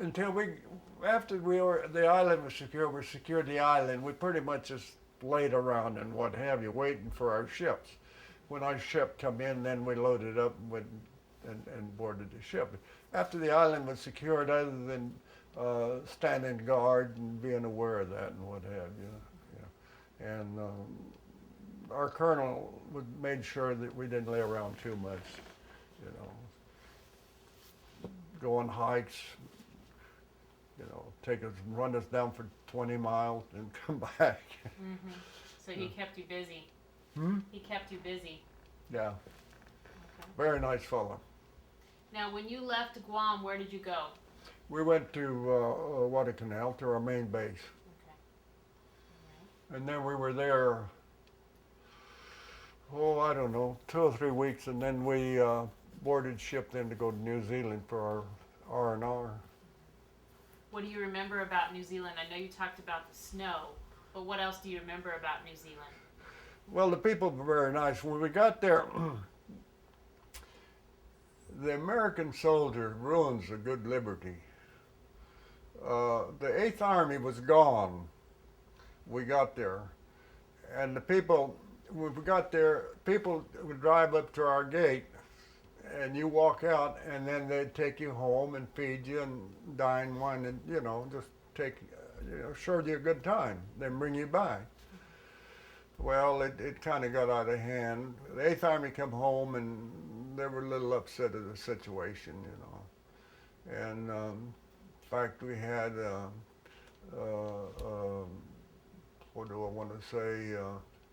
until after the island was secure, we secured the island. We pretty much just laid around and what have you, waiting for our ships. When our ship come in, then we loaded up and boarded the ship. After the island was secured, other than standing guard and being aware of that and what have you, and our colonel made sure that we didn't lay around too much, you know, go on hikes, take us, run us down for 20 miles and come back. Mm-hmm. So he kept you busy. He kept you busy. Yeah. Okay. Very nice fellow. Now, when you left Guam, where did you go? We went to Guadalcanal, to our main base. Okay. All right. And then we were there, I don't know, 2 or 3 weeks, and then we boarded ship then to go to New Zealand for our R&R. What do you remember about New Zealand? I know you talked about the snow, but what else do you remember about New Zealand? Well, the people were very nice. When we got there, the American soldier ruins a good liberty. The 8th Army was gone. We got there. And the people, when we got there, people would drive up to our gate and you walk out and then they'd take you home and feed you and dine, wine, and, just take, show you a good time, then bring you back. Well, it kind of got out of hand. The 8th Army come home and they were a little upset at the situation, And in fact, we had, what do I want to say,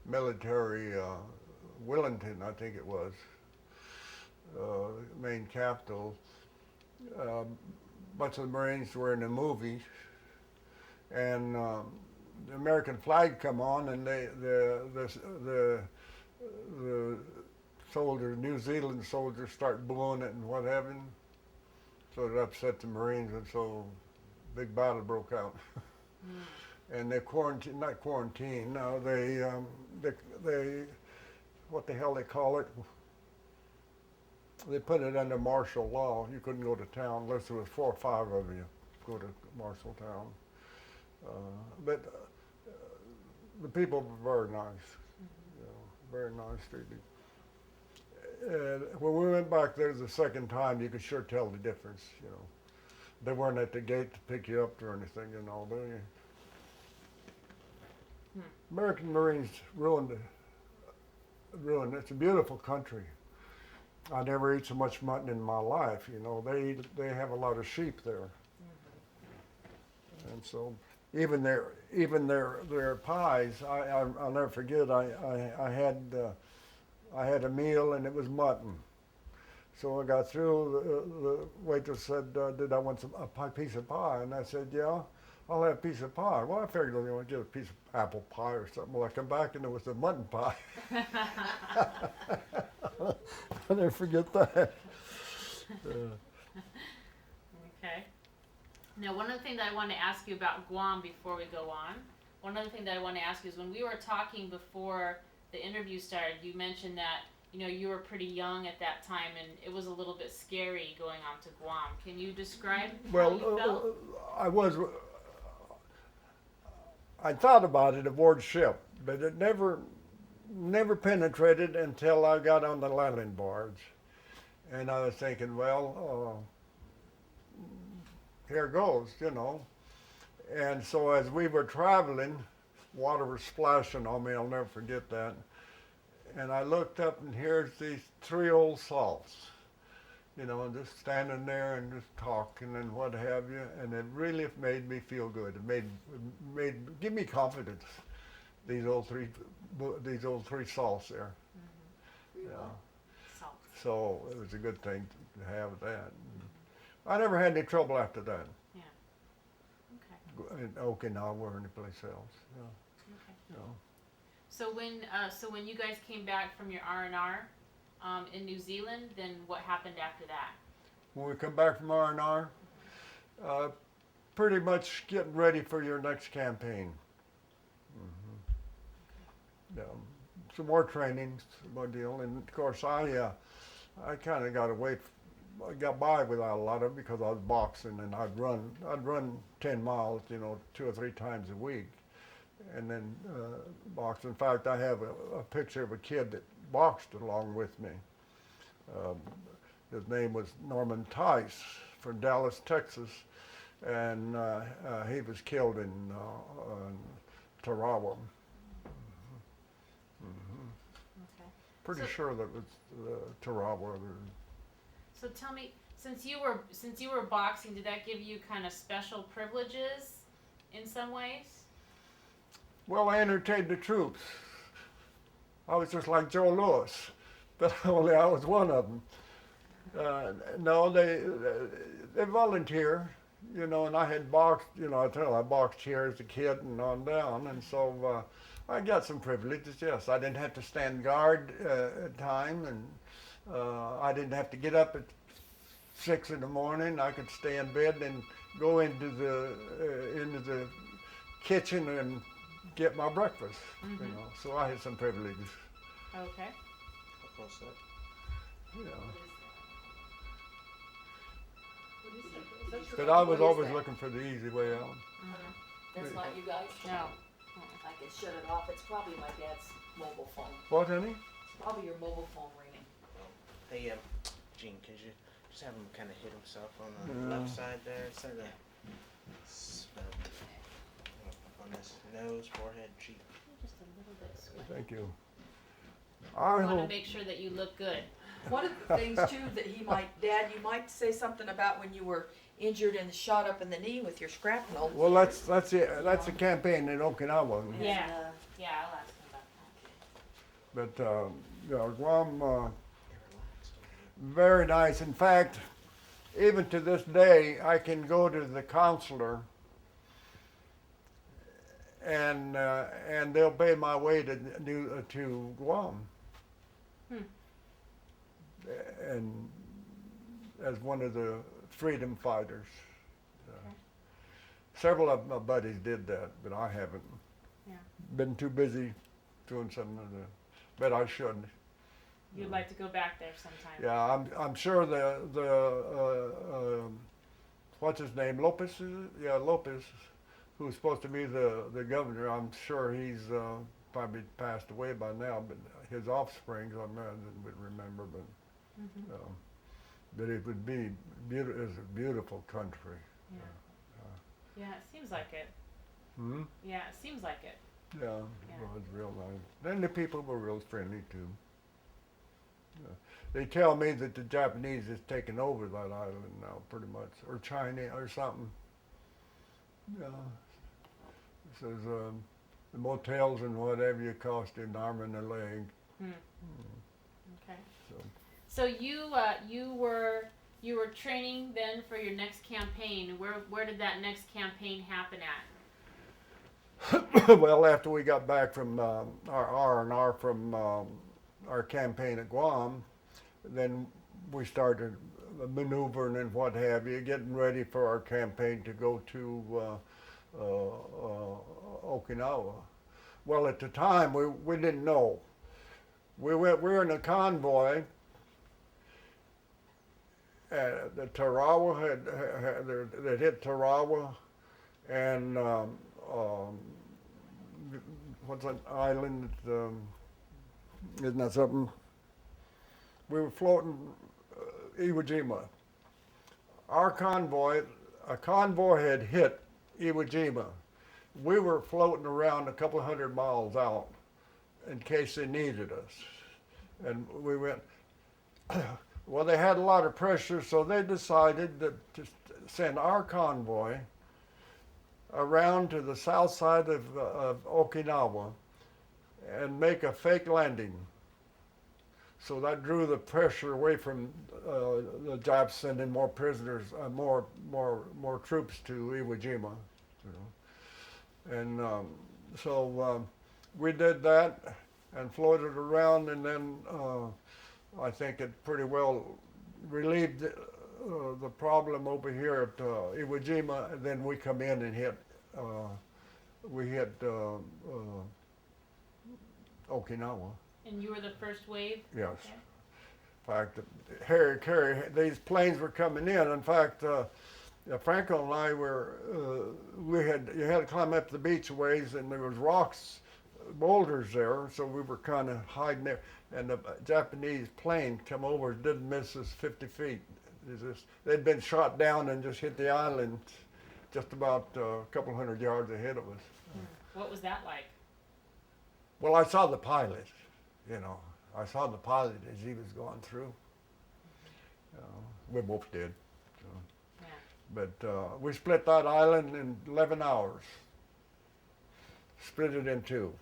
military, Wellington, I think it was, main capital. A bunch of the Marines were in a movie, and the American flag come on, and the soldiers, New Zealand soldiers, start blowing it and what have you. So it upset the Marines, and so big battle broke out. And they not quarantine. No, they what the hell they call it? They put it under martial law. You couldn't go to town unless there was 4 or 5 of you go to martial town. But the people were very nice, very nice to me. When we went back there the second time, you could sure tell the difference, They weren't at the gate to pick you up or anything, do you? American Marines ruined it. It's a beautiful country. I never eat so much mutton in my life, They have a lot of sheep there. And so even their pies, I'll never forget. I had a meal and it was mutton. So I got through. The waitress said, "Did I want a piece of pie?" And I said, "Yeah, I'll have a piece of pie." Well, I figured I was going to get a piece of apple pie or something. Well, I come back and it was a mutton pie. I'll never forget that. Okay. Now, one other thing that I want to ask you about Guam before we go on, one other thing that I want to ask you is when we were talking before the interview started, you mentioned that you were pretty young at that time and it was a little bit scary going on to Guam. Can you describe how you felt? I thought about it aboard ship, but it never penetrated until I got on the landing barge. And I was thinking, well, here goes, And so as we were traveling, water was splashing on me, I'll never forget that. And I looked up and here's these 3 old salts, just standing there and just talking and what have you. And it really made me feel good. It give me confidence. These old three salts there. Mm-hmm. Yeah. Salt. So it was a good thing to have that. I never had any trouble after that. Yeah. Okay. In Okinawa or anyplace else. Yeah. Okay. So when you guys came back from your R&R in New Zealand, then what happened after that? When we come back from R&R, pretty much getting ready for your next campaign. Yeah, some more training, some more deal, and of course I kind of got away I got by without a lot of it because I was boxing, and I'd run 10 miles, 2 or 3 times a week, and then box. In fact, I have a picture of a kid that boxed along with me. Um, his name was Norman Tice from Dallas, Texas, and he was killed in Tarawa. Okay. Pretty So- sure that was Tarawa. So tell me, since you were boxing, did that give you kind of special privileges in some ways? Well, I entertained the troops. I was just like Joe Louis, but only I was one of them. No, they volunteer, and I had boxed, I boxed here as a kid and on down, and so I got some privileges. Yes, I didn't have to stand guard at time, and I didn't have to get up at 6 in the morning. I could stay in bed and go into the kitchen and get my breakfast. So I had some privileges. Okay. How close that? But I was What is always that? looking for the easy way out. That's not you guys? No. I can shut it off. It's probably my dad's mobile phone. What, honey? It's probably your mobile phone ringing. Hey, Gene, could you just have him kind of hit himself on the left side there, instead of on his nose, forehead, cheek? Just a little bit sweaty. Thank you. I I want to hope. make sure that you look good. One of the things too that Dad, you might say something about when you were injured and shot up in the knee with your shrapnel. Well, that's a campaign in Okinawa. And, Yeah. Yeah, I'll ask him about that. But Guam, Relax. very nice. In fact, even to this day, I can go to the consular, and they'll pay my way to Guam. And as one of the freedom fighters. Several of my buddies did that, but I haven't. Yeah. Been too busy doing something of the, but I should. You'd like to go back there sometime. Yeah, I'm sure what's his name, Lopez? Is it? Yeah, Lopez, who's supposed to be the governor. I'm sure he's probably passed away by now, but his offspring, I would remember. But it would be beautiful. It's a beautiful country. Yeah. Yeah, it seems like it. Hmm. Yeah, it seems like it. Yeah, well, it's real nice. Then the people were real friendly too. Yeah. They tell me that the Japanese has taken over that island now, pretty much, or China or something. Yeah. It says the motels and whatever you cost you an arm and a leg. Okay. So. So you were training then for your next campaign. Where did that next campaign happen at? Well, after we got back from our R&R from our campaign at Guam, then we started maneuvering and what have you, getting ready for our campaign to go to Okinawa. Well, at the time, we didn't know. We were in a convoy. The Tarawa had hit Tarawa, and what's that island? Isn't that something? We were floating Iwo Jima. A convoy had hit Iwo Jima. We were floating around a couple of 100 miles out in case they needed us. And we went, well, they had a lot of pressure, so they decided to send our convoy around to the south side of Okinawa and make a fake landing. So that drew the pressure away from the Japs sending more prisoners, more troops to Iwo Jima. And so we did that and floated around, and then I think it pretty well relieved the problem over here at Iwo Jima. And then we come in and hit Okinawa. And you were the first wave? Yes. Okay. fact, these planes were coming in. In fact, Franco and I you had to climb up the beach a ways, and there was rocks, boulders there, so we were kind of hiding there. And the Japanese plane come over, didn't miss us 50 feet. They'd been shot down and just hit the island just about a couple hundred yards ahead of us. What was that like? Well, I saw the pilot, I saw the pilot as he was going through. We both did. Yeah. But we split that island in 11 hours. Split it in two.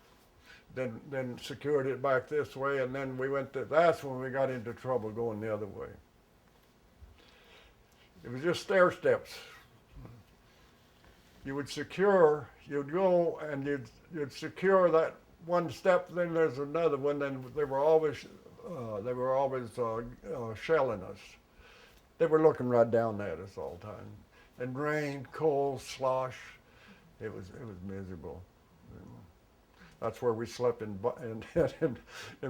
Then secured it back this way, and then that's when we got into trouble going the other way. It was just stair steps. You'd go and you'd secure that one step, then there's another one, then they were always shelling us. They were looking right down at us all the time. And rain, cold, slosh. It was miserable. That's where we slept in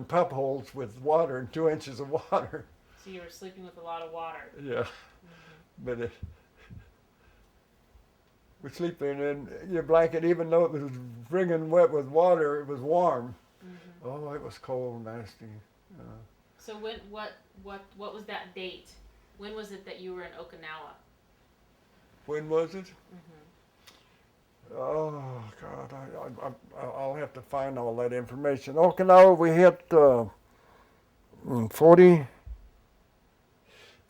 pup holes with water and 2 inches of water. So you were sleeping with a lot of water. Yeah, but we sleep in your blanket, even though it was wringing wet with water, it was warm. Mm-hmm. Oh, it was cold, nasty. So what was that date? When was it that you were in Okinawa? When was it? Mm-hmm. Oh God, I'll have to find all that information. Okinawa, we hit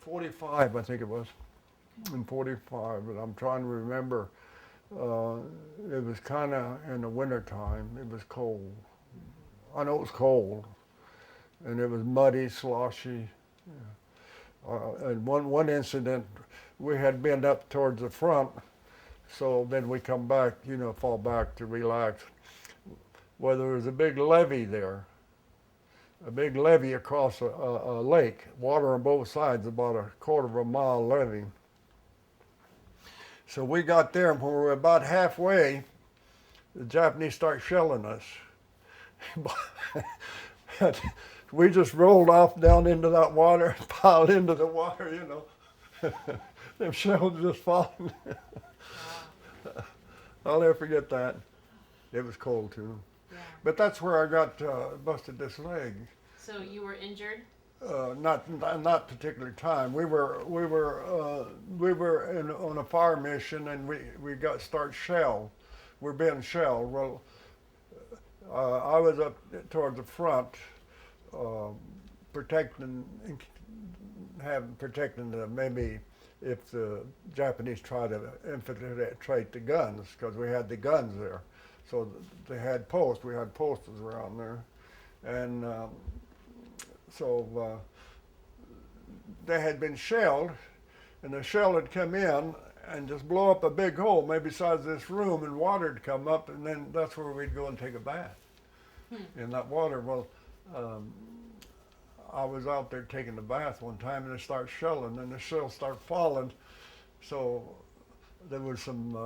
45, I think it was. In 45, but I'm trying to remember. It was kind of in the winter time. It was cold. I know it was cold, and it was muddy, sloshy. And one incident, we had been up towards the front, so then we come back, fall back to relax. Well, there was a big levee there, a big levee across a lake, water on both sides, about a quarter of a mile levee. So we got there, and when we were about halfway, the Japanese start shelling us. We just rolled off down into that water and piled into the water, Them shells just falling. I'll never forget that. It was cold too. Yeah. But that's where I got busted this leg. So you were injured? Not particular time. We were on a fire mission, and we got shelled. We're being shelled. Well, I was up towards the front, protecting maybe if the Japanese try to infiltrate the guns, because we had the guns there. So they had posts. We had posters around there, and so they had been shelled, and the shell had come in and just blow up a big hole, maybe size of this room, and water had come up, and then that's where we'd go and take a bath in that water. Well, I was out there taking a bath one time, and it started shelling, and the shells started falling. So there was some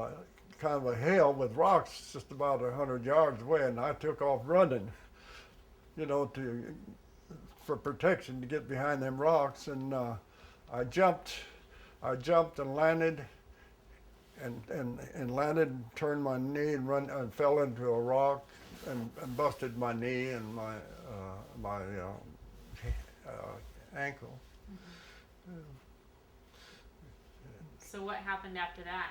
kind of a hail with rocks just about 100 yards away, and I took off running, for protection to get behind them rocks, and I jumped and landed, and landed, and turned my knee and fell into a rock and busted my knee and my ankle. Mm-hmm. So what happened after that?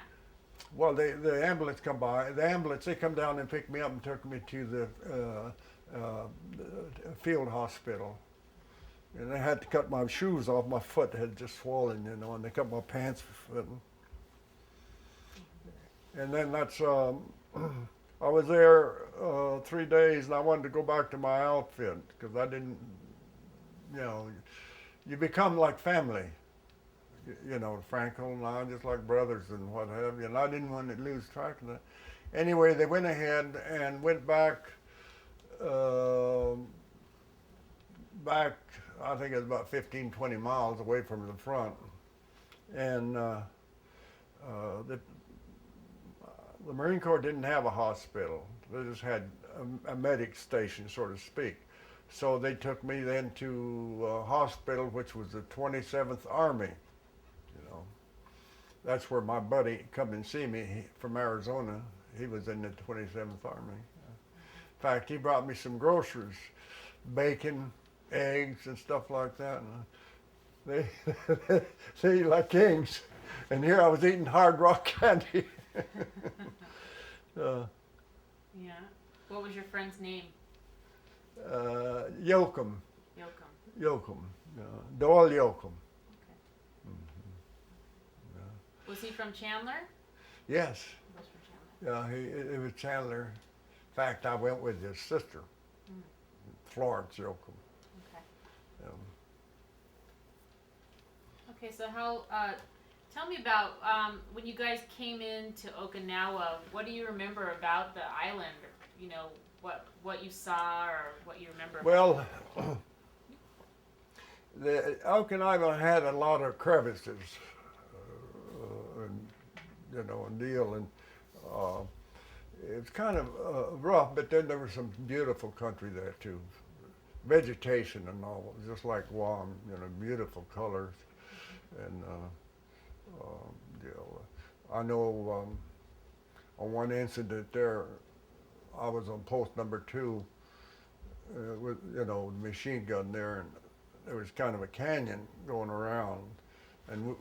Well, the ambulance come by. They come down and picked me up and took me to the field hospital. And they had to cut my shoes off. My foot had just swollen, and they cut my pants for footing. And then I was there 3 days, and I wanted to go back to my outfit, because I didn't, you become like family. Franco and I, just like brothers and what have you, and I didn't want to lose track of that. Anyway, they went ahead and went back, I think it was about 15, 20 miles away from the front. And the Marine Corps didn't have a hospital. They just had a medic station, so to speak. So they took me then to a hospital, which was the 27th Army. You know, that's where my buddy come and see me from Arizona. He was in the 27th Army. In fact, he brought me some groceries, bacon, eggs, and stuff like that. And they eat like kings. And here I was eating Hard Rock candy. Yeah. What was your friend's name? Yoakum. Yoakum. Yoakum. Doyle Yoakum. Was he from Chandler? Yes. He was from Chandler. It was Chandler. In fact, I went with his sister, Florence Yoakum. Okay. Um, Okay, so how, tell me about when you guys came into Okinawa, what do you remember about the island? You know, what you saw or what you remember? Well, the Okinawa had a lot of crevices, and you know, and deal, and it's kind of rough. But then there was some beautiful country there too, vegetation and all, just like Guam. You know, beautiful colors, and you know, I know on one incident there, I was on post number 2 with, you know, the machine gun there, and there was kind of a canyon going around, and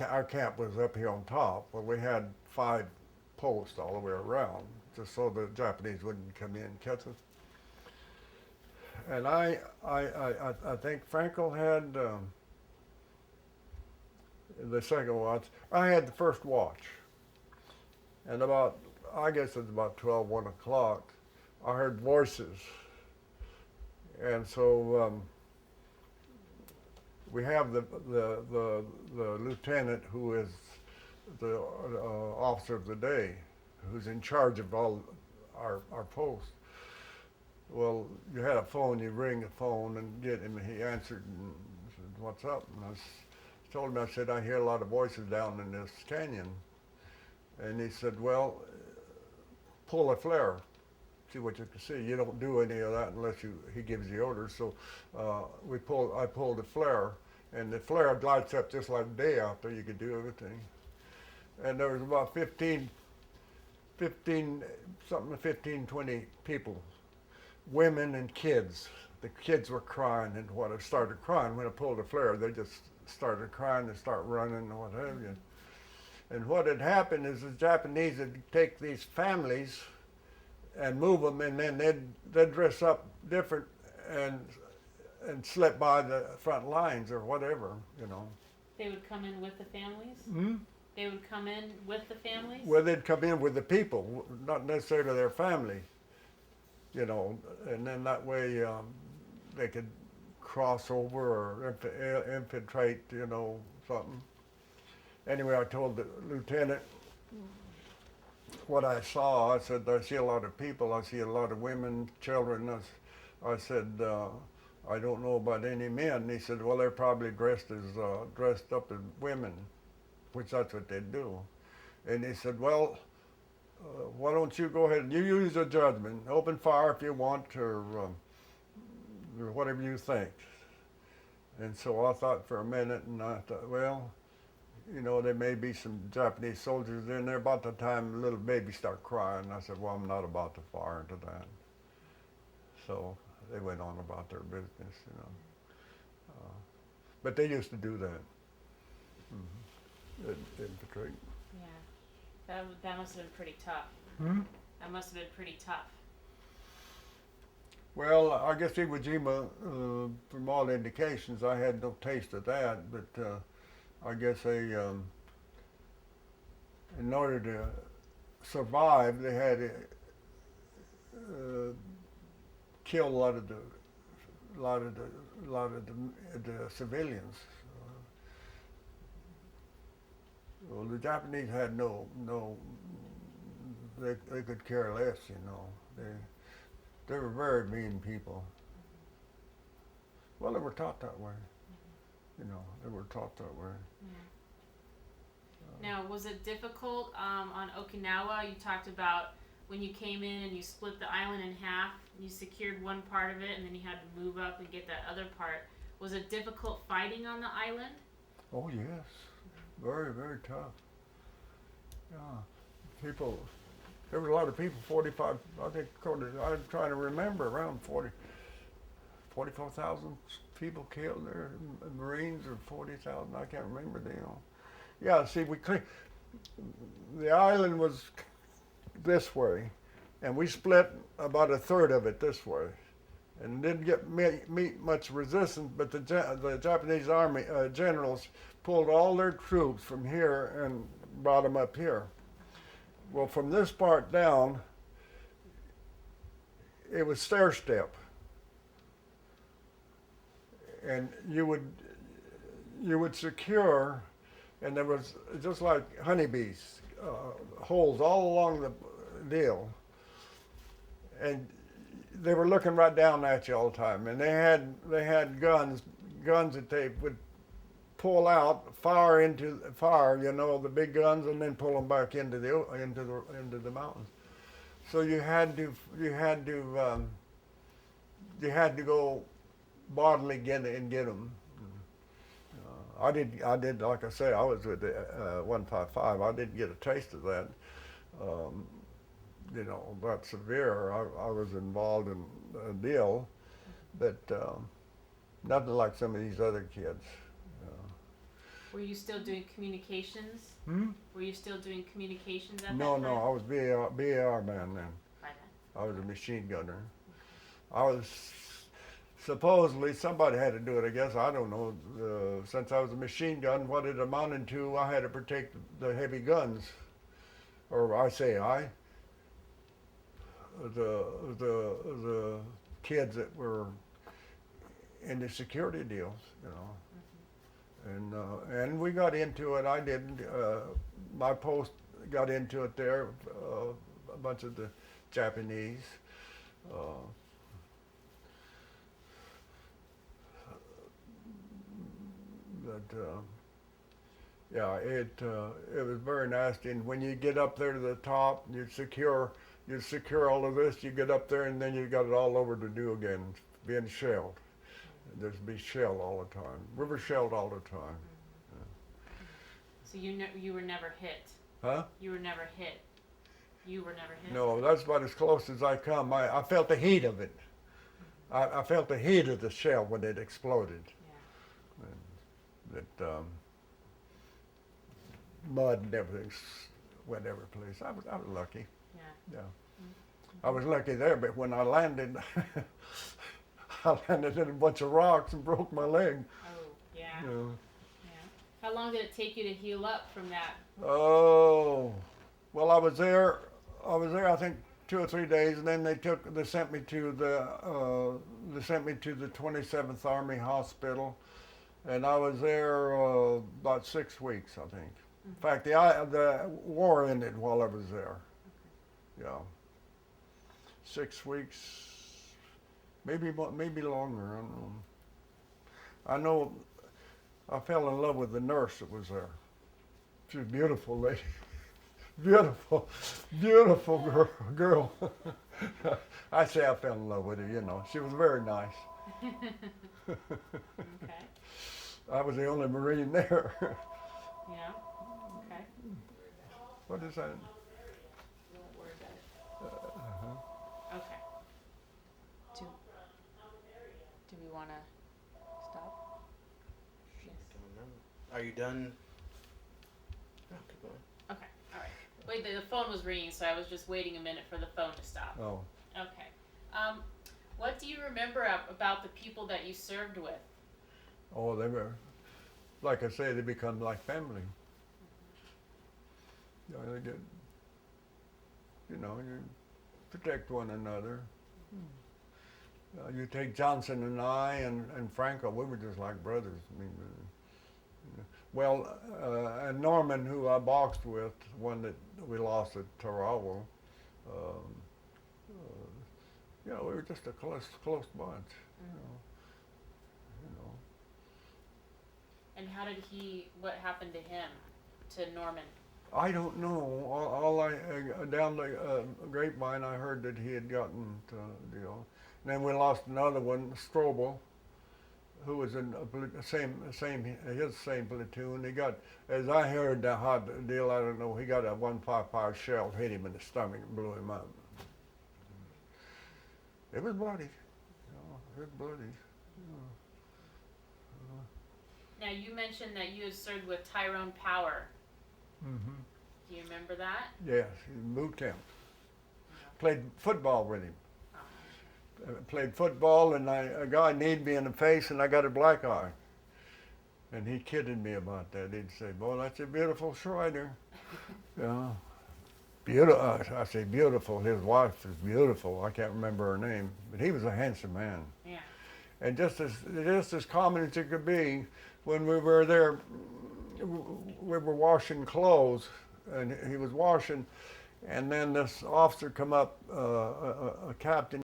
our camp was up here on top. Well, we had 5 posts all the way around, just so the Japanese wouldn't come in and catch us. And I think Frankel had the second watch. I had the first watch, and I guess it was about 12, 1 o'clock, I heard voices. And so we have the lieutenant who is the officer of the day, who's in charge of all our posts. Well, you had a phone, you ring the phone and get him, and he answered and said, "What's up?" And told him, I said, "I hear a lot of voices down in this canyon." And he said, "Well, pull a flare, see what you can see. You don't do any of that unless he gives you orders." So I pulled a flare, and the flare lights up just like day out there. You could do everything. And there was about 15, 20 people, women and kids. The kids were crying, and when I started crying, when I pulled the flare, they just started crying and start running and what have you. And what had happened is the Japanese would take these families and move them, and then they'd dress up different and slip by the front lines or whatever, you know. They would come in with the families? Hmm? They would come in with the families? Well, they'd come in with the people, not necessarily their family, you know, and then that way they could cross over or infiltrate, you know, something. Anyway, I told the lieutenant what I saw. I said, "I see a lot of people. I see a lot of women, children." I said, "I don't know about any men." And he said, "Well, they're probably dressed up as women," which that's what they do. And he said, "Well, why don't you go ahead and you use your judgment, open fire if you want, or whatever you think." And so I thought for a minute, and I thought, well, you know, there may be some Japanese soldiers in there. About the time the little baby started crying, I said, "Well, I'm not about to fire into that." So they went on about their business, you know. But they used to do that. Infiltrate. Yeah. That must have been pretty tough. Hmm? That must have been pretty tough. Well, I guess Iwo Jima, from all indications, I had no taste of that, but I guess in order to survive, they had to kill a lot of the civilians. Well, the Japanese had they could care less, you know. They were very mean people. Well, they were taught that way. You know, they were taught that way. Yeah. Now, was it difficult on Okinawa? You talked about when you came in and you split the island in half, you secured one part of it, and then you had to move up and get that other part. Was it difficult fighting on the island? Oh yes, very, very tough. Yeah, people. There was a lot of people. 45. I think I'm trying to remember around 44,000 people killed there. Marines or 40,000. I can't remember. Yeah. See, the island was this way, and we split about a third of it this way, and didn't meet much resistance. But the Japanese army generals pulled all their troops from here and brought them up here. Well, from this part down, it was stair step, and you would secure, and there was just like honeybees, holes all along the deal, and they were looking right down at you all the time, and they had guns that they would pull out, fire, the big guns, and then pull them back into the mountains. So you had to go bodily get them. I did, like I say, I was with the 155. I didn't get a taste of that, that severe. I was involved in a deal, but nothing like some of these other kids. Were you still doing communications? Were you still doing communications at that No, time? no, I was BAR man then. By then. I was a machine gunner. I was supposedly, somebody had to do it, I guess. I don't know. Since I was a machine gun, what it amounted to, I had to protect the heavy guns. Or the kids that were in the security deals, And we got into it. I did. My post got into it there. A bunch of the Japanese. It was very nasty. And when you get up there to the top, you secure all of this. You get up there, and then you got it all over to do again, being shelled. There's be shelled all the time. We were shelled all the time. So you were never hit. Huh? You were never hit. You were never hit. No, that's about as close as I come. I felt the heat of it. I felt the heat of the shell when it exploded. Yeah. Mud and everything went every place. I was lucky. Yeah. Yeah. Mm-hmm. I was lucky there, but when I landed, I landed in a bunch of rocks and broke my leg. Oh, yeah. Yeah. Yeah. How long did it take you to heal up from that? Oh, well, I was there. I think 2 or 3 days, and then they sent me to the 27th Army Hospital, and I was there about 6 weeks, I think. In fact, the war ended while I was there. Yeah. 6 weeks. Maybe longer. I know. I fell in love with the nurse that was there. She was a beautiful lady, beautiful girl. I say I fell in love with her. She was very nice. Okay. I was the only Marine there. Yeah. Okay. What is that? Don't worry about it. Okay. Do we want to stop? Yes. Are you done? No, keep going. Okay. All right. Wait, the phone was ringing, so I was just waiting a minute for the phone to stop. Oh. Okay. What do you remember about the people that you served with? Oh, they were, like I say, they become like family. They get, you protect one another. You take Johnson and I and Franco, we were just like brothers. I mean, and Norman, who I boxed with, one that we lost at Tarawa, we were just a close bunch. And what happened to him, to Norman? I don't know. All I down the grapevine, I heard that he had gotten to deal. And then we lost another one, Strobel, who was in his same platoon. He got, as I heard the hot deal, I don't know. He got a 155 shell hit him in the stomach and blew him up. It was bloody. It was bloody. Now you mentioned that you had served with Tyrone Power. Mm-hmm. Do you remember that? Yes, in boot camp. Played football with him. Played football, and a guy kneed me in the face, and I got a black eye. And he kidded me about that. He'd say, "Boy, that's a beautiful Schreider." Yeah, beautiful. I say beautiful. His wife is beautiful. I can't remember her name, but he was a handsome man. Yeah. And just as common as it could be, when we were there, we were washing clothes, and he was washing, and then this officer come up, a captain.